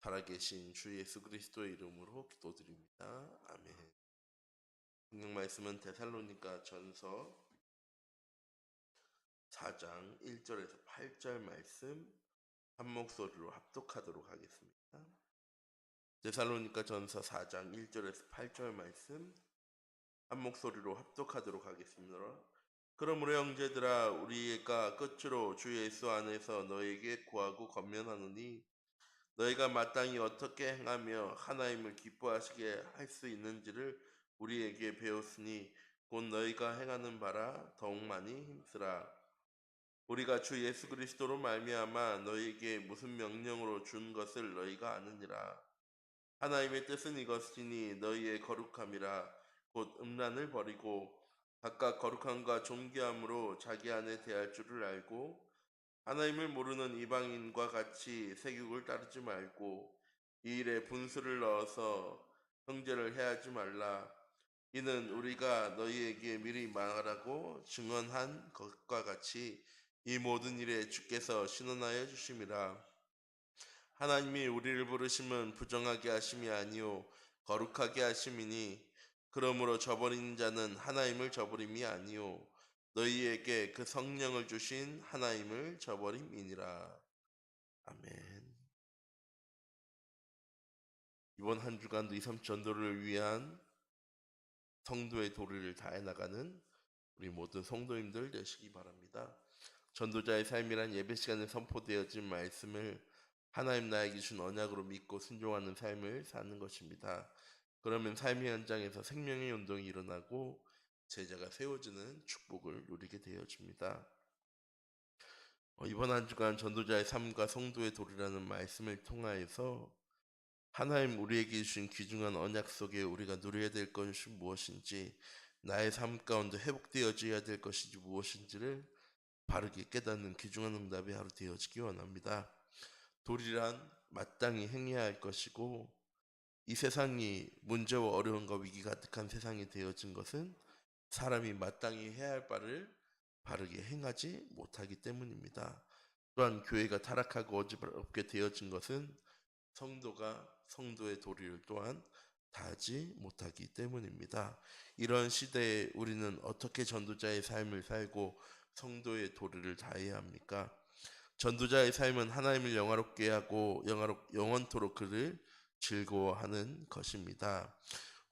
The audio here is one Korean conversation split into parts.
살아계신 주 예수 그리스도의 이름으로 기도드립니다. 아멘. 성경 말씀은 데살로니가 전서 4장 1절에서 8절 말씀 한 목소리로 합독하도록 하겠습니다. 데살로니가 전서 4장 1절에서 8절 말씀 한 목소리로 합독하도록 하겠습니다. 그러므로 형제들아 우리가 끝으로 주 예수 안에서 너에게 구하고 권면하노니 너희가 마땅히 어떻게 행하며 하나님을 기뻐하시게 할 수 있는지를 우리에게 배웠으니 곧 너희가 행하는 바라 더욱 많이 힘쓰라. 우리가 주 예수 그리스도로 말미암아 너희에게 무슨 명령으로 준 것을 너희가 아느니라. 하나님의 뜻은 이것이니 너희의 거룩함이라. 곧 음란을 버리고 각각 거룩함과 존귀함으로 자기 안에 대할 줄을 알고 하나님을 모르는 이방인과 같이 세욕을 따르지 말고 이 일에 분수를 넣어서 형제를 해하지 말라. 이는 우리가 너희에게 미리 말하라고 증언한 것과 같이 이 모든 일에 주께서 신원하여 주심이라. 하나님이 우리를 부르심은 부정하게 하심이 아니요 거룩하게 하심이니 그러므로 저버린 자는 하나님을 저버림이 아니요 너희에게 그 성령을 주신 하나님을 저버림이니라. 아멘. 이번 한 주간도 2, 3 전도를 위한 성도의 도리를 다해 나가는 우리 모든 성도님들 되시기 바랍니다. 전도자의 삶이란 예배 시간에 선포되어진 말씀을 하나님 나에게 준 언약으로 믿고 순종하는 삶을 사는 것입니다. 그러면 삶의 현장에서 생명의 운동이 일어나고 제자가 세워지는 축복을 누리게 되어집니다. 이번 한 주간 전도자의 삶과 성도의 도리라는 말씀을 통하여서 하나님 우리에게 주신 귀중한 언약 속에 우리가 누려야 될 것이 무엇인지, 나의 삶 가운데 회복되어져야 될 것이 무엇인지를 바르게 깨닫는 귀중한 응답이 하루 되어지기 원합니다. 도리란 마땅히 행해야 할 것이고, 이 세상이 문제와 어려움과 위기 가득한 세상이 되어진 것은 사람이 마땅히 해야 할 바를 바르게 행하지 못하기 때문입니다. 또한 교회가 타락하고 어지럽게 되어진 것은 성도가 성도의 도리를 또한 다하지 못하기 때문입니다. 이런 시대에 우리는 어떻게 전도자의 삶을 살고 성도의 도리를 다해야 합니까? 전도자의 삶은 하나님을 영화롭게 하고 영원토록 그를 즐거워하는 것입니다.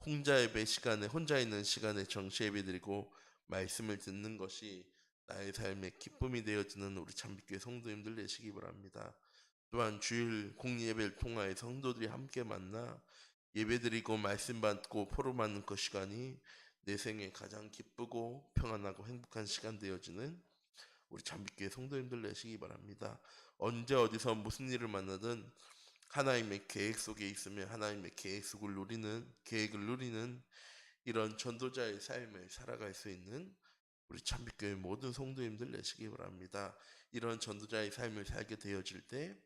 혼자 있는 시간에 정시 예배드리고 말씀을 듣는 것이 나의 삶의 기쁨이 되어지는 우리 참빛교회 성도님들 되시기 바랍니다. 또한 주일 공예배를 통하여 성도들이 함께 만나 예배드리고 말씀 받고 포럼하는 그 시간이 내 생에 가장 기쁘고 평안하고 행복한 시간 되어지는 우리 참빛교회 성도님들 되시기 바랍니다. 언제 어디서 무슨 일을 만나든 하나님의 계획 속에 있으면 하나님의 계획을 누리는 이런 전도자의 삶을 살아갈 수 있는 우리 참빛교회 모든 성도님들 되시기 바랍니다. 이런 전도자의 삶을 살게 되어질 때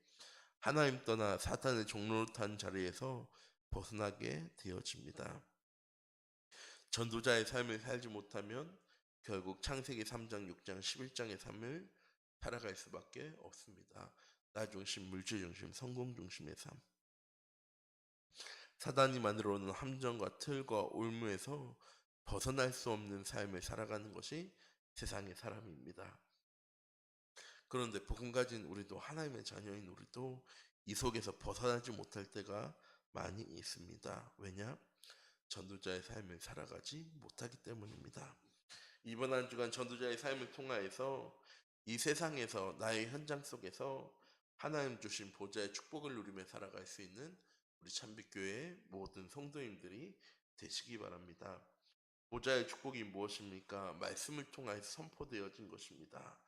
하나님 떠나 사탄의 종노릇한 자리에서 벗어나게 되어집니다. 전도자의 삶을 살지 못하면 결국 창세기 3장, 6장, 11장의 삶을 살아갈 수밖에 없습니다. 나 중심, 물질 중심, 성공 중심의 삶. 사단이 만들어 오는 함정과 틀과 올무에서 벗어날 수 없는 삶을 살아가는 것이 세상의 사람입니다. 그런데 복음 가진 우리도, 하나님의 자녀인 우리도 이 속에서 벗어나지 못할 때가 많이 있습니다. 왜냐? 전도자의 삶을 살아가지 못하기 때문입니다. 이번 한 주간 전도자의 삶을 통하여서 이 세상에서 나의 현장 속에서 하나님 주신 보좌의 축복을 누리며 살아갈 수 있는 우리 참빛교회의 모든 성도님들이 되시기 바랍니다. 보좌의 축복이 무엇입니까? 말씀을 통하여 선포되어진 것입니다.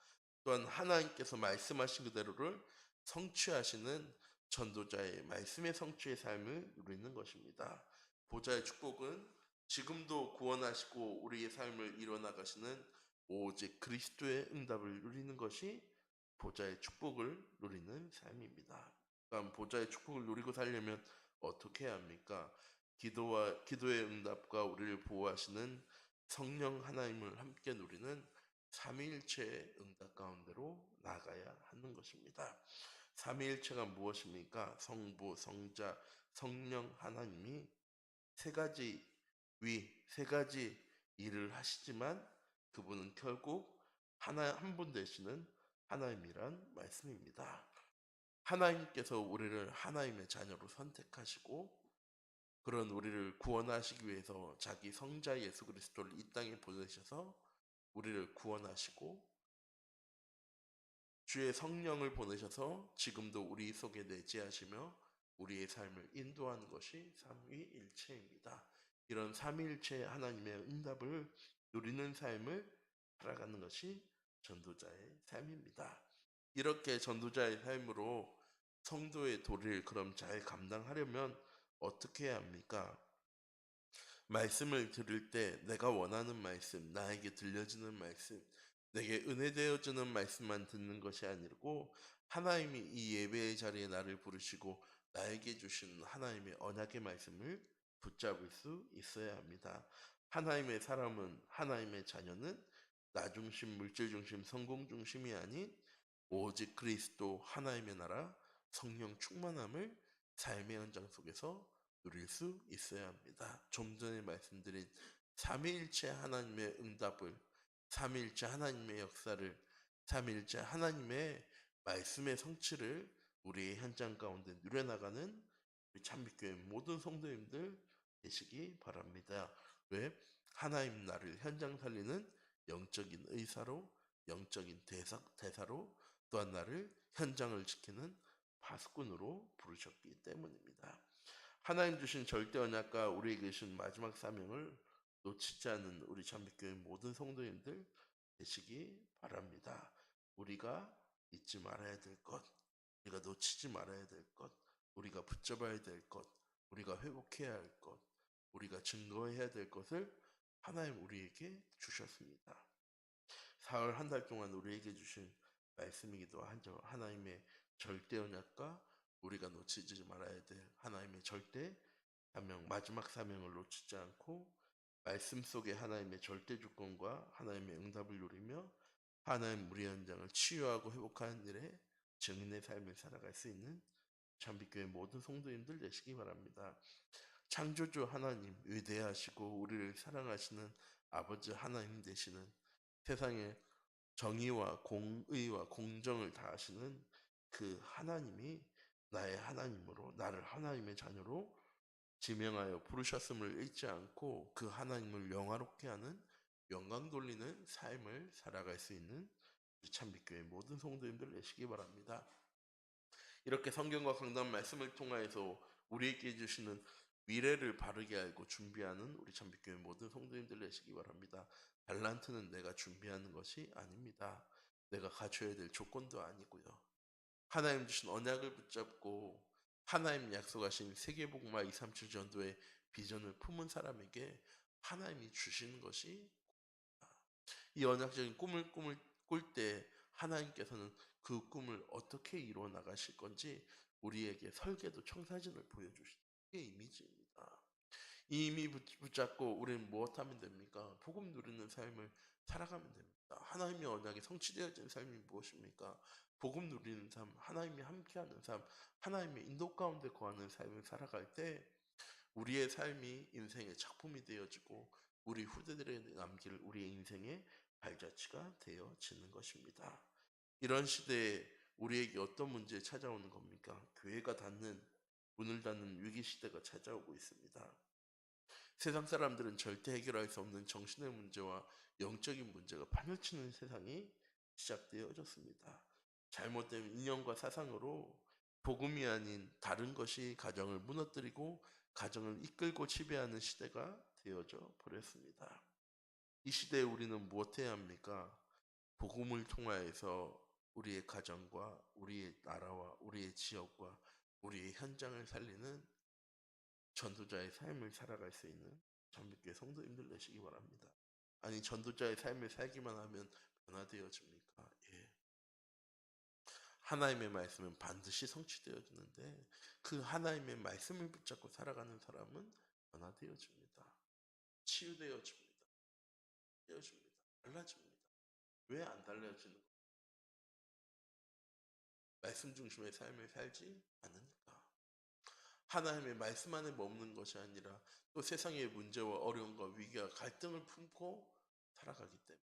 또한 하나님께서 말씀하신 그대로를 성취하시는 전도자의 말씀의 성취의 삶을 누리는 것입니다. 보좌의 축복은 지금도 구원하시고 우리의 삶을 이뤄나가시는 오직 그리스도의 응답을 누리는 것이 보좌의 축복을 누리는 삶입니다. 그럼 보좌의 축복을 누리고 살려면 어떻게 해야 합니까? 기도의 응답과 우리를 보호하시는 성령 하나님을 함께 누리는 삼위일체의 응답 가운데로 나아가야 하는 것입니다. 삼위일체가 무엇입니까? 성부, 성자, 성령 하나님이 세 가지 세 가지 일을 하시지만 그분은 결국 한 분 되시는 하나님이란 말씀입니다. 하나님께서 우리를 하나님의 자녀로 선택하시고 그런 우리를 구원하시기 위해서 자기 성자 예수 그리스도를 이 땅에 보내셔서 우리를 구원하시고 주의 성령을 보내셔서 지금도 우리 속에 내재하시며 우리의 삶을 인도하는 것이 삼위일체입니다. 이런 삼위일체 하나님의 응답을 누리는 삶을 살아가는 것이 전도자의 삶입니다. 이렇게 전도자의 삶으로 성도의 도리를 그럼 잘 감당하려면 어떻게 해야 합니까? 말씀을 들을 때 내가 원하는 말씀, 나에게 들려지는 말씀, 내게 은혜 되어주는 말씀만 듣는 것이 아니고 하나님이 이 예배의 자리에 나를 부르시고 나에게 주신 하나님의 언약의 말씀을 붙잡을 수 있어야 합니다. 하나님의 사람은, 하나님의 자녀는 나 중심, 물질 중심, 성공 중심이 아닌 오직 그리스도 하나님의 나라, 성령 충만함을 삶의 현장 속에서 누릴 수 있어야 합니다. 좀 전에 말씀드린 삼위일체 하나님의 응답을, 삼위일체 하나님의 역사를, 삼위일체 하나님의 말씀의 성취를 우리의 현장 가운데 누려나가는 우리 참빛교회 모든 성도님들 되시기 바랍니다. 왜? 하나님 나를 현장 살리는 영적인 의사로, 영적인 대사로, 또한 나를 현장을 지키는 파수꾼으로 부르셨기 때문입니다. 하나님 주신 절대 언약과 우리에게 주신 마지막 사명을 놓치지 않는 우리 참빛교회 모든 성도님들 되시기 바랍니다. 우리가 잊지 말아야 될 것, 우리가 놓치지 말아야 될 것, 우리가 붙잡아야 될 것, 우리가 회복해야 할 것, 우리가 증거해야 될 것을 하나님 우리에게 주셨습니다. 사흘 한 달 동안 우리에게 주신 말씀이기도 하죠. 하나님의 절대 언약과 우리가 놓치지 말아야 될 하나님의 절대 사명, 마지막 사명을 놓치지 않고 말씀 속에 하나님의 절대 주권과 하나님의 응답을 누리며 하나님 우리 현장을 치유하고 회복하는 일에 증인의 삶을 살아갈 수 있는 참빛교회 모든 성도님들 되시기 바랍니다. 창조주 하나님 위대하시고 우리를 사랑하시는 아버지 하나님 되시는 세상에 정의와 공의와 공정을 다하시는 그 하나님이 나의 하나님으로 나를 하나님의 자녀로 지명하여 부르셨음을 잊지 않고 그 하나님을 영화롭게 하는 영광 돌리는 삶을 살아갈 수 있는 우리 참빛교회 모든 성도님들 되시기 바랍니다. 이렇게 성경과 강단 말씀을 통하여서 우리에게 주시는 미래를 바르게 알고 준비하는 우리 참빛교회 모든 성도님들 되시기 바랍니다. 달란트는 내가 준비하는 것이 아닙니다. 내가 갖춰야 될 조건도 아니고요. 하나님 주신 언약을 붙잡고 하나님 약속하신 세계복음화 237 전도의 비전을 품은 사람에게 하나님이 주시는 것이 이 언약적인 꿈을 꿀 때 하나님께서는 그 꿈을 어떻게 이루어 나가실 건지 우리에게 설계도 청사진을 보여주시는 게 이미지입니다. 이 이미 붙잡고 우리는 무엇하면 됩니까? 복음 누리는 삶을 살아가면 됩니다. 하나님의 언약이 성취되어진 삶이 무엇입니까? 복음 누리는 삶, 하나님이 함께하는 삶, 하나님의 인도 가운데 거하는 삶을 살아갈 때 우리의 삶이 인생의 작품이 되어지고 우리 후대들에게 남길 우리의 인생의 발자취가 되어지는 것입니다. 이런 시대에 우리에게 어떤 문제 찾아오는 겁니까? 교회가 문을 닫는 위기 시대가 찾아오고 있습니다. 세상 사람들은 절대 해결할 수 없는 정신의 문제와 영적인 문제가 파묻히는 세상이 시작되어졌습니다. 잘못된 인연과 사상으로 복음이 아닌 다른 것이 가정을 무너뜨리고 가정을 이끌고 지배하는 시대가 되어져 버렸습니다. 이 시대에 우리는 무엇해야 합니까? 복음을 통하여서 우리의 가정과 우리의 나라와 우리의 지역과 우리의 현장을 살리는 전도자의 삶을 살아갈 수 있는 전빛교회 성도님들 되시기 바랍니다. 아니 전도자의 삶을 살기만 하면 변화되어집니까? 예. 하나님의 말씀은 반드시 성취되어지는데 그 하나님의 말씀을 붙잡고 살아가는 사람은 변화되어집니다. 치유되어집니다. 되어집니다. 달라집니다. 왜 안 달라지는 거예요? 말씀 중심의 삶을 살지 않으니까. 하나님의 말씀 안에 머무는 것이 아니라 또 세상의 문제와 어려움과 위기와 갈등을 품고 살아가기 때문에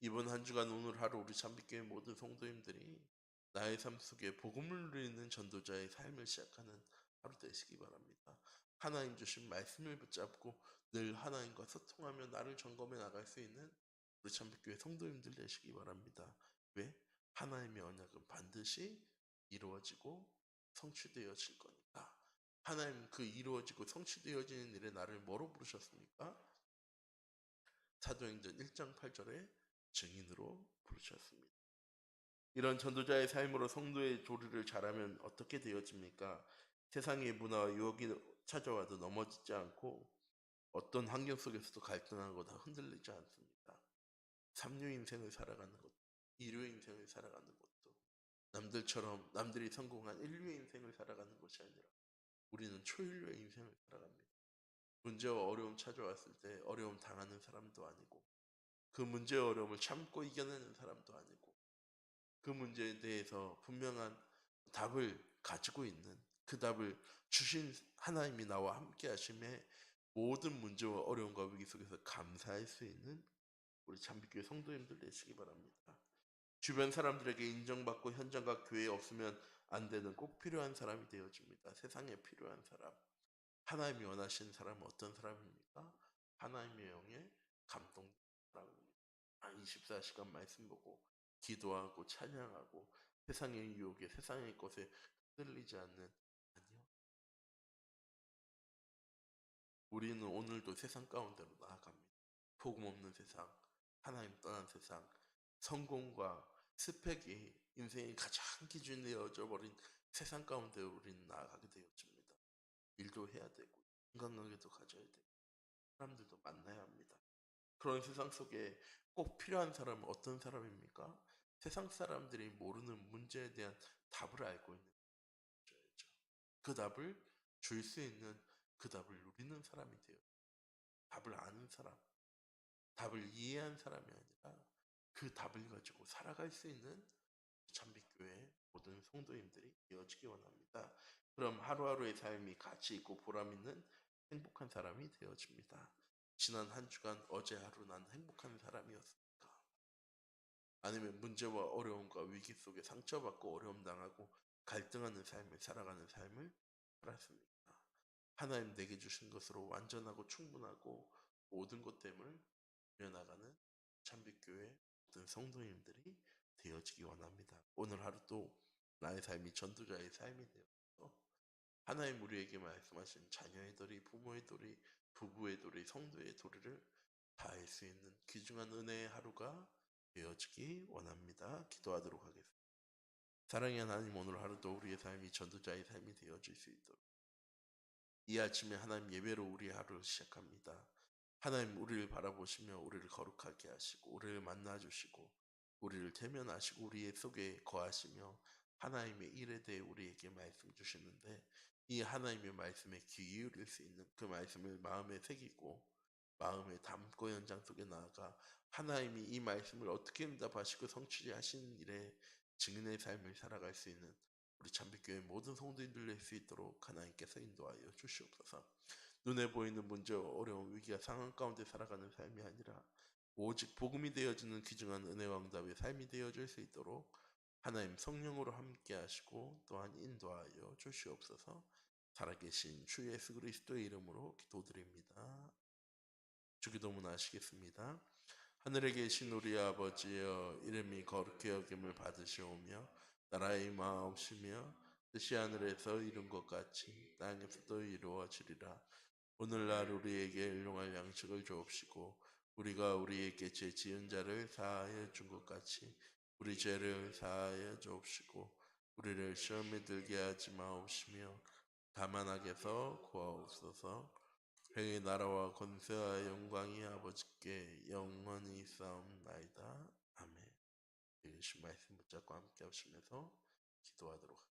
이번 한 주간 오늘 하루 우리 잠빛교회 모든 성도님들이 나의 삶 속에 복음을 누리는 전도자의 삶을 시작하는 하루 되시기 바랍니다. 하나님 주신 말씀을 붙잡고 늘 하나님과 소통하며 나를 점검해 나갈 수 있는 우리 잠빛교회 성도님들 되시기 바랍니다. 왜? 하나님의 언약은 반드시 이루어지고 성취되어질 거니까. 하나님 그 이루어지고 성취되어지는 일에 나를 뭐로 부르셨습니까? 사도행전 1장 8절에 증인으로 부르셨습니다. 이런 전도자의 삶으로 성도의 조리를 잘하면 어떻게 되어집니까? 세상의 문화와 유혹이 찾아와도 넘어지지 않고 어떤 환경 속에서도 갈등하거나 흔들리지 않습니다. 삼류 인생을 살아가는 것도, 이류 인생을 살아가는 것도, 남들처럼 남들이 성공한 인류의 인생을 살아가는 것이 아니라 우리는 초인류의 인생을 살아갑니다. 문제와 어려움 찾아왔을 때 어려움 당하는 사람도 아니고 그 문제와 어려움을 참고 이겨내는 사람도 아니고 그 문제에 대해서 분명한 답을 가지고 있는 그 답을 주신 하나님이 나와 함께 하심에 모든 문제와 어려움과 위기 속에서 감사할 수 있는 우리 잠빛교회 성도님들 되시기 바랍니다. 주변 사람들에게 인정받고 현장과 교회에 없으면 안 되는 꼭 필요한 사람이 되어줍니다. 세상에 필요한 사람. 하나님이 원하시는 사람은 어떤 사람입니까? 하나님의 영에 감동된 사람입니다. 24시간 말씀 보고 기도하고 찬양하고 세상의 유혹에 세상의 것에 흔들리지 않는 아니요. 우리는 오늘도 세상 가운데로 나아갑니다. 복음 없는 세상, 하나님 떠난 세상, 성공과 스펙이 인생의 가장 기준이 되어져 버린 세상 가운데 우리는 나아가게 되어집니다. 일도 해야 되고 인간관계도 가져야 되고 사람들도 만나야 합니다. 그런 세상 속에 꼭 필요한 사람은 어떤 사람입니까? 세상 사람들이 모르는 문제에 대한 답을 알고 있는 거죠. 그 답을 줄 수 있는 그 답을 누리는 사람이 돼요. 답을 아는 사람, 답을 이해한 사람이 아니라 그 답을 가지고 살아갈 수 있는 잠빛교회 모든 성도님들이 되어지기 원합니다. 그럼 하루하루의 삶이 가치 있고 보람 있는 행복한 사람이 되어집니다. 지난 한 주간 어제 하루 난 행복한 사람이었습니까? 아니면 문제와 어려움과 위기 속에 상처받고 어려움 당하고 갈등하는 삶을 살아가는 삶을 살았습니까? 하나님 내게 주신 것으로 완전하고 충분하고 모든 것됨을 누려나가는 참빛교회 모든 성도님들이 되어지기 원합니다. 오늘 하루도 나의 삶이 전도자의 삶이 되어서 하나님 우리에게 말씀하신 자녀의 도리, 부모의 도리, 부부의 도리, 성도의 도리를 다할 수 있는 귀중한 은혜의 하루가 되어지기 원합니다. 기도하도록 하겠습니다. 사랑의 하나님, 오늘 하루도 우리의 삶이 전도자의 삶이 되어질 수 있도록 이 아침에 하나님 예배로 우리의 하루를 시작합니다. 하나님 우리를 바라보시며 우리를 거룩하게 하시고 우리를 만나주시고 우리를 대면하시고 우리의 속에 거하시며 하나님의 일에 대해 우리에게 말씀 주시는데 이 하나님의 말씀에 귀 기울일 수 있는 그 말씀을 마음에 새기고 마음에 담고 현장 속에 나아가 하나님이 이 말씀을 어떻게 응답하시고 성취하시는 일에 증인의 삶을 살아갈 수 있는 우리 잠빛교회 모든 성도님들 낼 수 있도록 하나님께서 인도하여 주시옵소서. 눈에 보이는 문제와 어려운 위기와 상황 가운데 살아가는 삶이 아니라 오직 복음이 되어지는 귀중한 은혜와 응답의 삶이 되어질 수 있도록 하나님 성령으로 함께 하시고 또한 인도하여 주시옵소서. 살아계신 주 예수 그리스도의 이름으로 기도드립니다. 주기도문 하시겠습니다. 하늘에 계신 우리 아버지여, 이름이 거룩히 여김을 받으시오며 나라의 마옵시며 뜻이 하늘에서 이룬 것 같이 땅에서도 이루어지리라. 오늘날 우리에게 일용할 양식을 주옵시고 우리가 우리에게 죄 지은 자를 사하여 준 것 같이 우리 죄를 사하여 주옵시고 우리를 시험에 들게 하지 마옵시며 다만 악에서 구하옵소서. 행의 나라와 권세와 영광이 아버지께 영원히 있사옵나이다. 아멘. 예수님 말씀 붙잡고 함께 하시면서 기도하도록 하겠습니다.